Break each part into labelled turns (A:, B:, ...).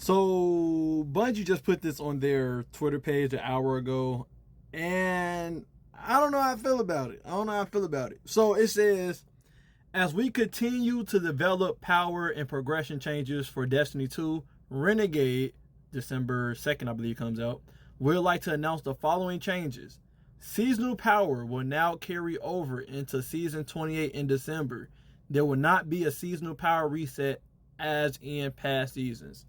A: So Bungie just put this on their Twitter page an hour ago, and I don't know how I feel about it. So it says, as we continue to develop power and progression changes for Destiny 2, Renegade, December 2nd, I believe, comes out, we'd like to announce the following changes. Seasonal power will now carry over into Season 28 in December. There will not be a seasonal power reset as in past seasons.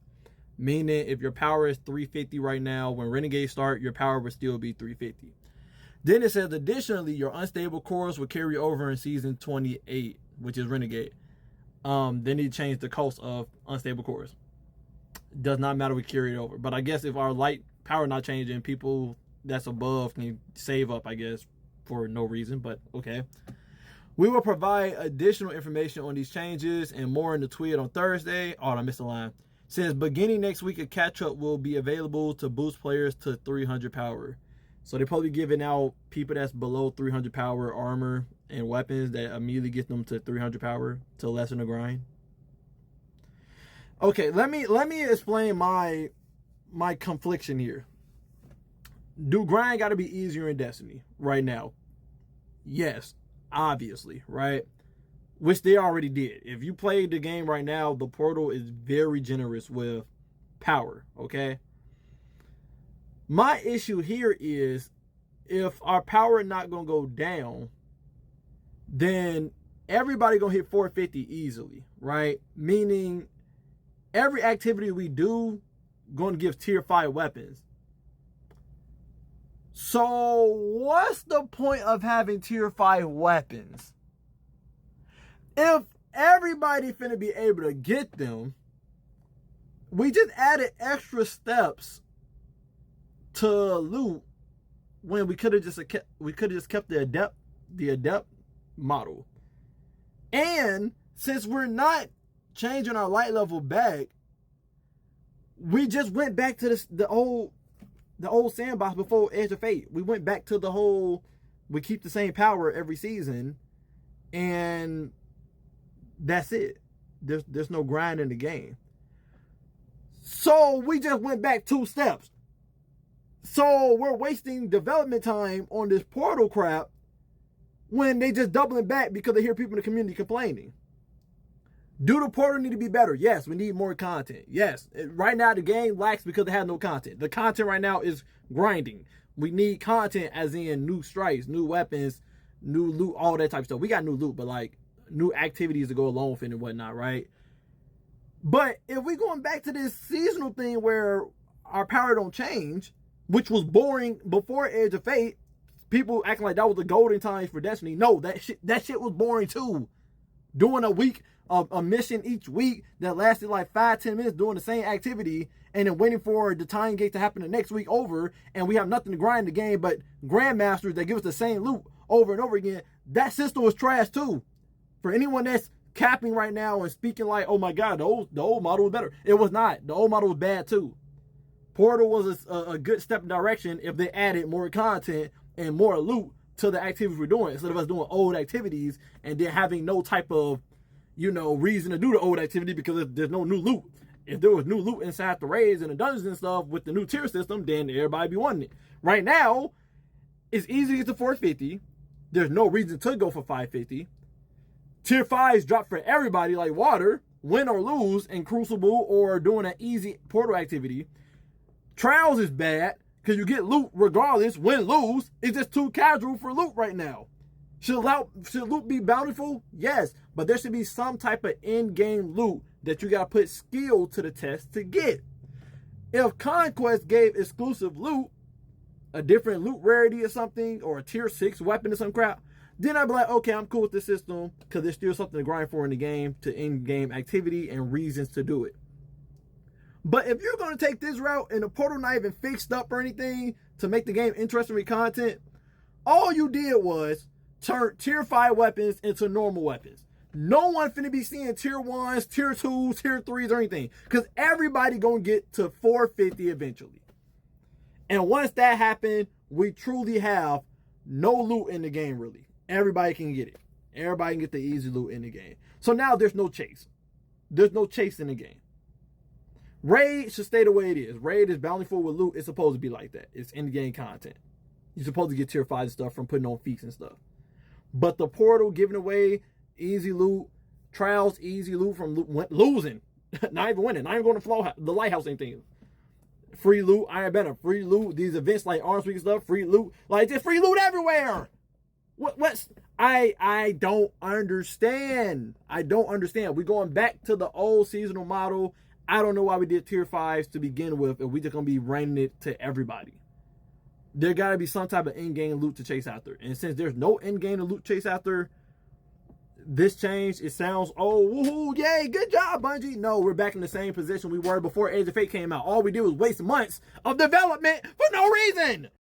A: Meaning, if your power is 350 right now, when Renegade start, your power will still be 350. Then it says, additionally, your unstable cores will carry over in Season 28, which is Renegade. They need to change the cost of unstable cores. Does not matter, we carry it over. But I guess if our light power not changing, people that's above can save up, I guess, for no reason, but okay. We will provide additional information on these changes and more in the tweet on Thursday. Oh, I missed a line. Says beginning next week, a catch-up will be available to boost players to 300 power. So they're probably giving out people that's below 300 power armor and weapons that immediately get them to 300 power to lessen the grind. Okay, let me explain my confliction here. Do grind got to be easier in Destiny right now? Yes, obviously, right? Which they already did. If you play the game right now, the portal is very generous with power, okay? My issue here is, if our power is not going to go down, then everybody going to hit 450 easily, right? Meaning, every activity we do going to give tier 5 weapons. So, what's the point of having tier 5 weapons? If everybody finna be able to get them, we just added extra steps to loot when we could have just kept the adept model. And since we're not changing our light level back, we just went back to the old sandbox before Edge of Fate. We went back to the whole, we keep the same power every season, and that's it. There's no grind in the game. So we just went back 2 steps. So we're wasting development time on this portal crap when they just doubling back because they hear people in the community complaining. Do the portal need to be better? Yes, we need more content. Yes, right now the game lacks because it has no content. The content right now is grinding. We need content as in new strikes, new weapons, new loot, all that type of stuff. We got new loot, but like new activities to go along with it and whatnot, right? But if we going back to this seasonal thing where our power don't change, which was boring before Edge of Fate, people acting like that was the golden times for Destiny. No, that shit was boring too. Doing a week of a mission each week that lasted like 5-10 minutes doing the same activity and then waiting for the time gate to happen the next week over, and we have nothing to grind the game but grandmasters that give us the same loot over and over again. That system was trash too. For anyone that's capping right now and speaking like, oh my God, the old model was better. It was not. The old model was bad too. Portal was a good step in direction if they added more content and more loot to the activities we're doing, instead of us doing old activities and then having no type of, reason to do the old activity because there's no new loot. If there was new loot inside the raids and the dungeons and stuff with the new tier system, then everybody be wanting it. Right now, it's easy to get to 450. There's no reason to go for 550. Tier 5s drop for everybody like water, win or lose in Crucible or doing an easy portal activity. Trials is bad because you get loot regardless, win, lose. It's just too casual for loot right now. Should loot be bountiful? Yes, but there should be some type of in-game loot that you got to put skill to the test to get. If Conquest gave exclusive loot, a different loot rarity or something, or a tier 6 weapon or some crap, then I'd be like, okay, I'm cool with this system because there's still something to grind for in the game, to in-game activity and reasons to do it. But if you're going to take this route and the portal not even fixed up or anything to make the game interesting with content, all you did was turn tier 5 weapons into normal weapons. No one finna be seeing tier 1s, tier 2s, tier 3s or anything, because everybody going to get to 450 eventually. And once that happens, we truly have no loot in the game really. Everybody can get it. Everybody can get the easy loot in the game. So now there's no chase. There's no chase in the game. Raid should stay the way it is. Raid is bountiful with loot. It's supposed to be like that. It's in-game content. You're supposed to get tier 5 stuff from putting on feats and stuff. But the portal giving away easy loot, trials easy loot from losing, not even winning, not even going to the lighthouse anything. Free loot, I better free loot. These events like Arms Week and stuff, free loot, like just free loot everywhere. What's I don't understand. I don't understand. We're going back to the old seasonal model. I don't know why we did tier 5s to begin with, if we just gonna be raining it to everybody. There gotta be some type of in-game loot to chase after. And since there's no in-game loot to chase after, this change, it sounds, oh, woohoo, yay, good job, Bungie. No, we're back in the same position we were before Age of Fate came out. All we did was waste months of development for no reason.